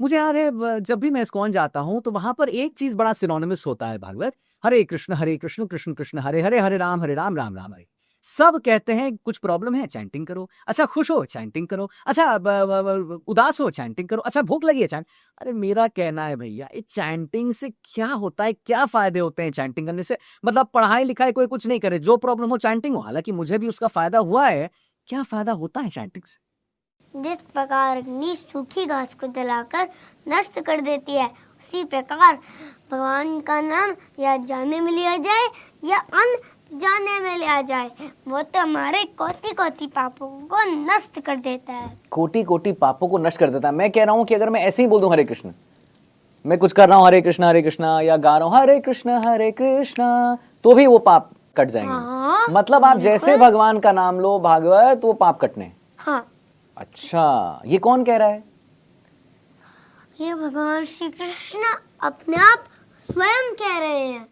मुझे याद है जब भी मैं इस्कॉन जाता हूँ तो वहां पर एक चीज बड़ा सिनोनिमस होता है भागवत, हरे कृष्ण कृष्ण कृष्ण हरे हरे, हरे राम राम राम हरे। सब कहते हैं कुछ प्रॉब्लम है चैंटिंग करो, अच्छा खुश हो चैंटिंग करो, अच्छा उदास हो चैंटिंग करो, अच्छा भूख लगी है चैंट। अरे मेरा कहना है भैया, ये चैंटिंग से क्या होता है, क्या फायदे होते हैं चैंटिंग करने से? मतलब पढ़ाई लिखाई कोई कुछ नहीं करे, जो प्रॉब्लम हो चैंटिंग हो, हालांकि मुझे भी उसका फायदा हुआ है। क्या फायदा होता है चैंटिंग से? जिस प्रकार अग्नि सूखी घास को जलाकर नष्ट कर देती है, उसी प्रकार भगवान का नाम या जाने में लिया जाए या अनजाने में लिया जाए, वो तो हमारे कोटि कोटि पापों को नष्ट कर देता है। कोटि कोटि पापों को नष्ट कर देता है। मैं कह रहा हूं कि अगर मैं ऐसे ही बोल दूं हरे कृष्ण, मैं कुछ कर रहा हूं हरे कृष्णा या गा रहा हूं हरे कृष्णा, तो भी वो पाप कट जाएंगे। हाँ, मतलब आप जैसे भगवान का नाम लो भागवत, वो पाप कटने। हाँ, अच्छा, ये कौन कह रहा है? ये भगवान श्री कृष्ण अपने आप स्वयं कह रहे हैं।